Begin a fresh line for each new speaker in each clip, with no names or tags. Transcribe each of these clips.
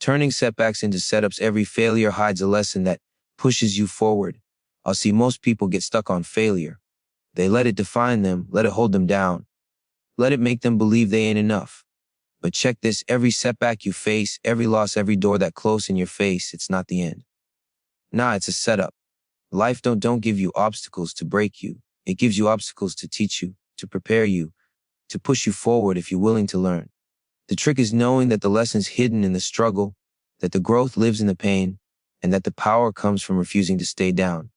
Turning setbacks into setups, every failure hides a lesson that pushes you forward. I'll see most people get stuck on failure. They let it define them, let it hold them down, let it make them believe they ain't enough. But check this, every setback you face, every loss, every door that closed in your face, it's not the end. Nah, it's a setup. Life don't give you obstacles to break you. It gives you obstacles to teach you, to prepare you, to push you forward if you're willing to learn. The trick is knowing that the lesson's hidden in the struggle, that the growth lives in the pain, and that the power comes from refusing to stay down.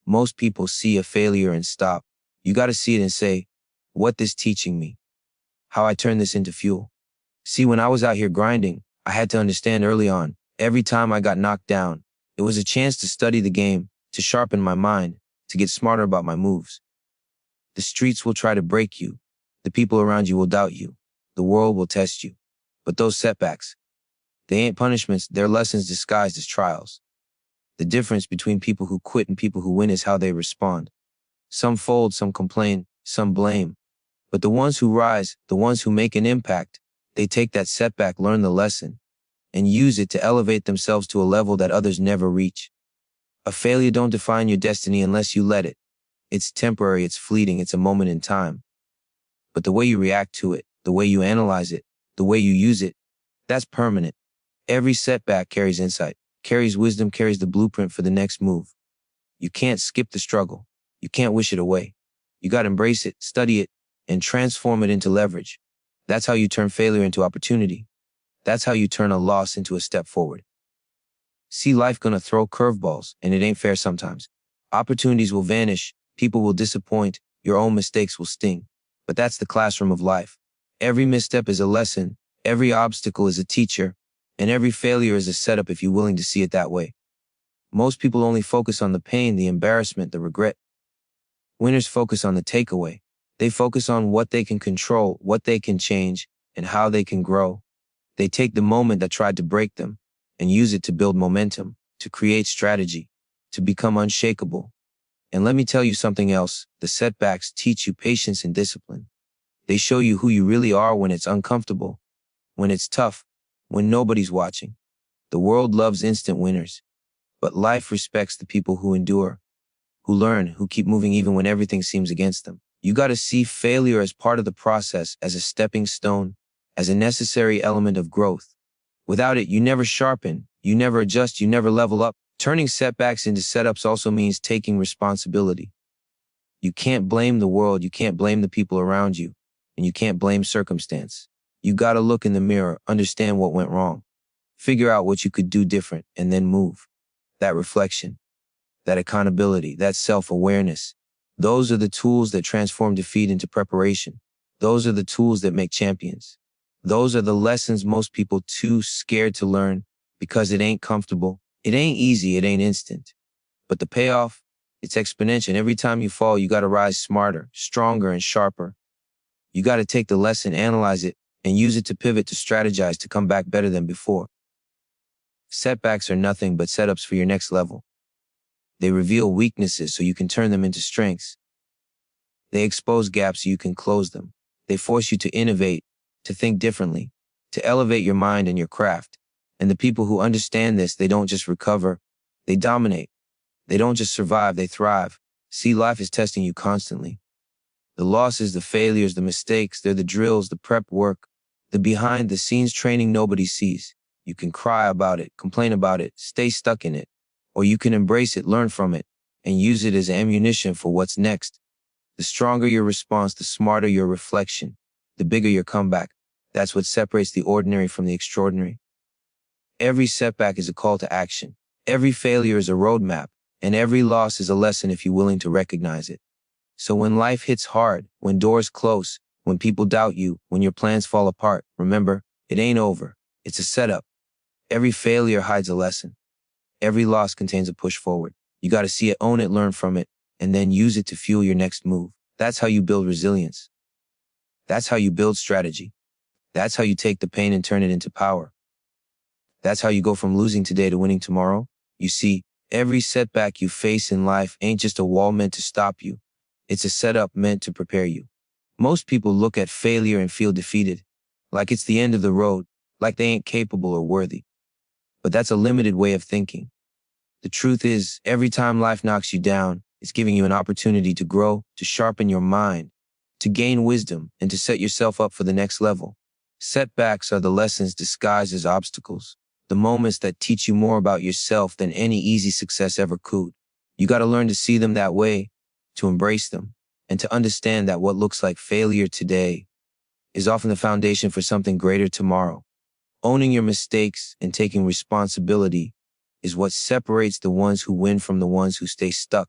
Most people see a failure and stop. You gotta see it and say, what this teaching me? How I turn this into fuel? See, when I was out here grinding, I had to understand early on, every time I got knocked down, it was a chance to study the game, to sharpen my mind, to get smarter about my moves. The streets will try to break you. The people around you will doubt you. The world will test you. But those setbacks, they ain't punishments, they're lessons disguised as trials. The difference between people who quit and people who win is how they respond. Some fold, some complain, some blame. But the ones who rise, the ones who make an impact, they take that setback, learn the lesson, and use it to elevate themselves to a level that others never reach. A failure don't define your destiny unless you let it. It's temporary, it's fleeting, it's a moment in time. But the way you react to it, the way you analyze it, the way you use it, that's permanent. Every setback carries insight, carries wisdom, carries the blueprint for the next move. You can't skip the struggle. You can't wish it away. You gotta embrace it, study it, and transform it into leverage. That's how you turn failure into opportunity. That's how you turn a loss into a step forward. See, life gonna throw curveballs, and it ain't fair sometimes. Opportunities will vanish, people will disappoint, your own mistakes will sting. But that's the classroom of life. Every misstep is a lesson, every obstacle is a teacher, and every failure is a setup if you're willing to see it that way. Most people only focus on the pain, the embarrassment, the regret. Winners focus on the takeaway. They focus on what they can control, what they can change, and how they can grow. They take the moment that tried to break them and use it to build momentum, to create strategy, to become unshakable. And let me tell you something else. The setbacks teach you patience and discipline. They show you who you really are when it's uncomfortable, when it's tough, when nobody's watching. The world loves instant winners, but life respects the people who endure, who learn, who keep moving even when everything seems against them. You gotta see failure as part of the process, as a stepping stone, as a necessary element of growth. Without it, you never sharpen, you never adjust, you never level up. Turning setbacks into setups also means taking responsibility. You can't blame the world, you can't blame the people around you, and you can't blame circumstance. You gotta look in the mirror, understand what went wrong, figure out what you could do different, and then move. That reflection, that accountability, that self-awareness, those are the tools that transform defeat into preparation. Those are the tools that make champions. Those are the lessons most people too scared to learn because it ain't comfortable. It ain't easy, it ain't instant. But the payoff, it's exponential. Every time you fall, you gotta rise smarter, stronger, and sharper. You gotta take the lesson, analyze it, and use it to pivot, to strategize, to come back better than before. Setbacks are nothing but setups for your next level. They reveal weaknesses so you can turn them into strengths. They expose gaps so you can close them. They force you to innovate, to think differently, to elevate your mind and your craft. And the people who understand this, they don't just recover, they dominate. They don't just survive, they thrive. See, life is testing you constantly. The losses, the failures, the mistakes, they're the drills, the prep work, the behind-the-scenes training nobody sees. You can cry about it, complain about it, stay stuck in it, or you can embrace it, learn from it, and use it as ammunition for what's next. The stronger your response, the smarter your reflection, the bigger your comeback. That's what separates the ordinary from the extraordinary. Every setback is a call to action. Every failure is a roadmap, and every loss is a lesson if you're willing to recognize it. So when life hits hard, when doors close, when people doubt you, when your plans fall apart, remember, it ain't over. It's a setup. Every failure hides a lesson. Every loss contains a push forward. You gotta see it, own it, learn from it, and then use it to fuel your next move. That's how you build resilience. That's how you build strategy. That's how you take the pain and turn it into power. That's how you go from losing today to winning tomorrow. You see, every setback you face in life ain't just a wall meant to stop you. It's a setup meant to prepare you. Most people look at failure and feel defeated, like it's the end of the road, like they ain't capable or worthy. But that's a limited way of thinking. The truth is, every time life knocks you down, it's giving you an opportunity to grow, to sharpen your mind, to gain wisdom, and to set yourself up for the next level. Setbacks are the lessons disguised as obstacles, the moments that teach you more about yourself than any easy success ever could. You got to learn to see them that way, to embrace them, and to understand that what looks like failure today is often the foundation for something greater tomorrow. Owning your mistakes and taking responsibility is what separates the ones who win from the ones who stay stuck.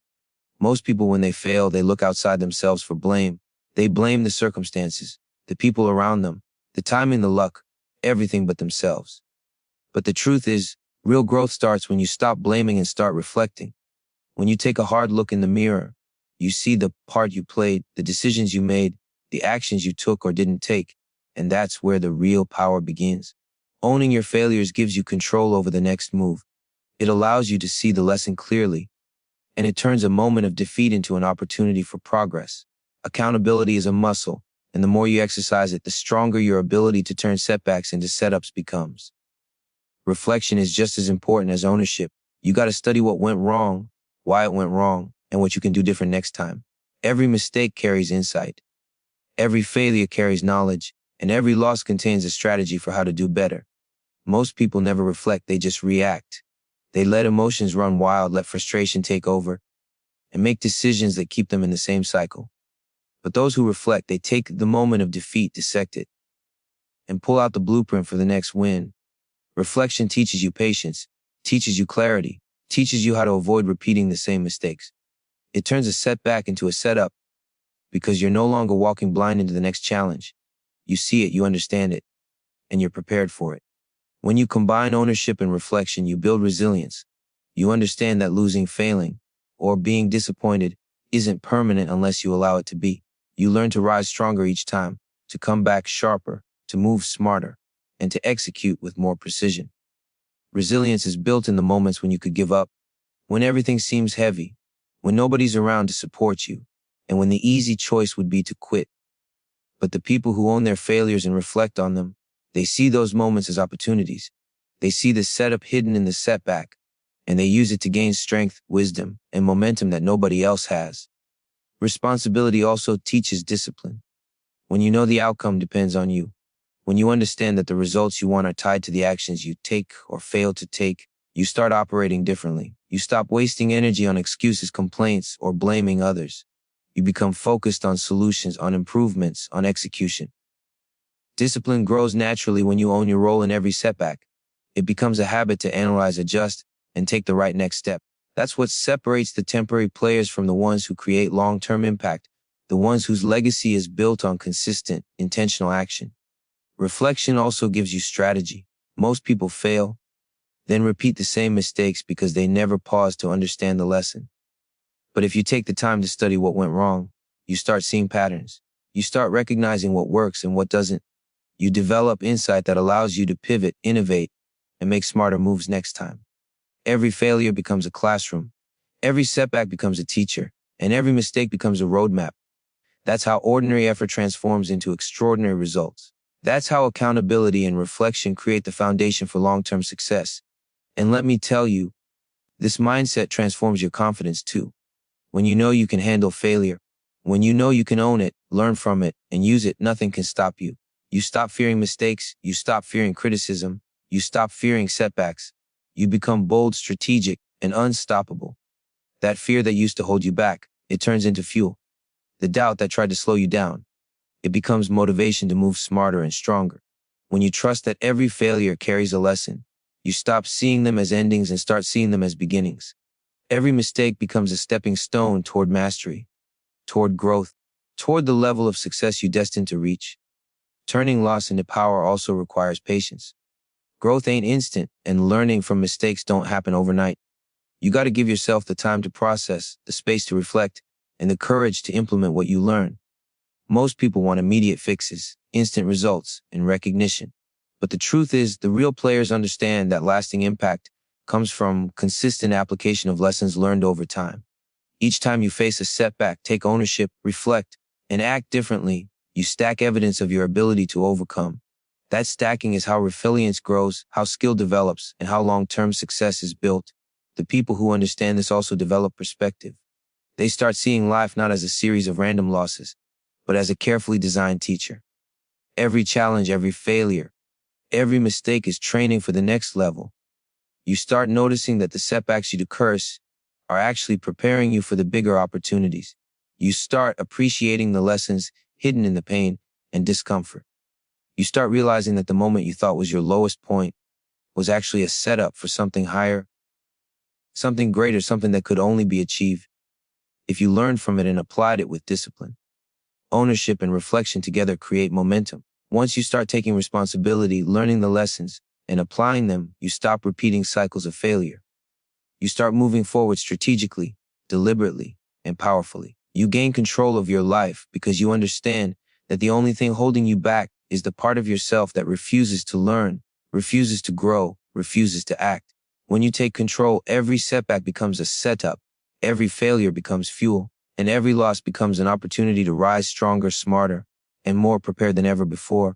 Most people, when they fail, they look outside themselves for blame. They blame the circumstances, the people around them, the timing, the luck, everything but themselves. But the truth is, real growth starts when you stop blaming and start reflecting. When you take a hard look in the mirror, you see the part you played, the decisions you made, the actions you took or didn't take, and that's where the real power begins. Owning your failures gives you control over the next move. It allows you to see the lesson clearly, and it turns a moment of defeat into an opportunity for progress. Accountability is a muscle, and the more you exercise it, the stronger your ability to turn setbacks into setups becomes. Reflection is just as important as ownership. You got to study what went wrong, why it went wrong, and what you can do different next time. Every mistake carries insight. Every failure carries knowledge, and every loss contains a strategy for how to do better. Most people never reflect, they just react. They let emotions run wild, let frustration take over, and make decisions that keep them in the same cycle. But those who reflect, they take the moment of defeat, dissect it, and pull out the blueprint for the next win. Reflection teaches you patience, teaches you clarity, teaches you how to avoid repeating the same mistakes. It turns a setback into a setup because you're no longer walking blind into the next challenge. You see it, you understand it, and you're prepared for it. When you combine ownership and reflection, you build resilience. You understand that losing, failing, or being disappointed isn't permanent unless you allow it to be. You learn to rise stronger each time, to come back sharper, to move smarter, and to execute with more precision. Resilience is built in the moments when you could give up, when everything seems heavy, when nobody's around to support you, and when the easy choice would be to quit. But the people who own their failures and reflect on them, they see those moments as opportunities. They see the setup hidden in the setback, and they use it to gain strength, wisdom, and momentum that nobody else has. Responsibility also teaches discipline. When you know the outcome depends on you, when you understand that the results you want are tied to the actions you take or fail to take, you start operating differently. You stop wasting energy on excuses, complaints, or blaming others. You become focused on solutions, on improvements, on execution. Discipline grows naturally when you own your role in every setback. It becomes a habit to analyze, adjust, and take the right next step. That's what separates the temporary players from the ones who create long-term impact, the ones whose legacy is built on consistent, intentional action. Reflection also gives you strategy. Most people fail, then repeat the same mistakes because they never pause to understand the lesson. But if you take the time to study what went wrong, you start seeing patterns. You start recognizing what works and what doesn't. You develop insight that allows you to pivot, innovate, and make smarter moves next time. Every failure becomes a classroom. Every setback becomes a teacher, and every mistake becomes a roadmap. That's how ordinary effort transforms into extraordinary results. That's how accountability and reflection create the foundation for long-term success. And let me tell you, this mindset transforms your confidence too. When you know you can handle failure, when you know you can own it, learn from it, and use it, nothing can stop you. You stop fearing mistakes, you stop fearing criticism, you stop fearing setbacks. You become bold, strategic, and unstoppable. That fear that used to hold you back, it turns into fuel. The doubt that tried to slow you down, it becomes motivation to move smarter and stronger. When you trust that every failure carries a lesson, you stop seeing them as endings and start seeing them as beginnings. Every mistake becomes a stepping stone toward mastery, toward growth, toward the level of success you're destined to reach. Turning loss into power also requires patience. Growth ain't instant, and learning from mistakes don't happen overnight. You got to give yourself the time to process, the space to reflect, and the courage to implement what you learn. Most people want immediate fixes, instant results, and recognition. But the truth is, the real players understand that lasting impact comes from consistent application of lessons learned over time. Each time you face a setback, take ownership, reflect, and act differently, you stack evidence of your ability to overcome. That stacking is how resilience grows, how skill develops, and how long-term success is built. The people who understand this also develop perspective. They start seeing life not as a series of random losses, but as a carefully designed teacher. Every challenge, every failure, every mistake is training for the next level. You start noticing that the setbacks you curse are actually preparing you for the bigger opportunities. You start appreciating the lessons hidden in the pain and discomfort. You start realizing that the moment you thought was your lowest point was actually a setup for something higher, something greater, something that could only be achieved if you learned from it and applied it with discipline. Ownership and reflection together create momentum. Once you start taking responsibility, learning the lessons, and applying them, you stop repeating cycles of failure. You start moving forward strategically, deliberately, and powerfully. You gain control of your life because you understand that the only thing holding you back is the part of yourself that refuses to learn, refuses to grow, refuses to act. When you take control, every setback becomes a setup, every failure becomes fuel, and every loss becomes an opportunity to rise stronger, smarter, and more prepared than ever before.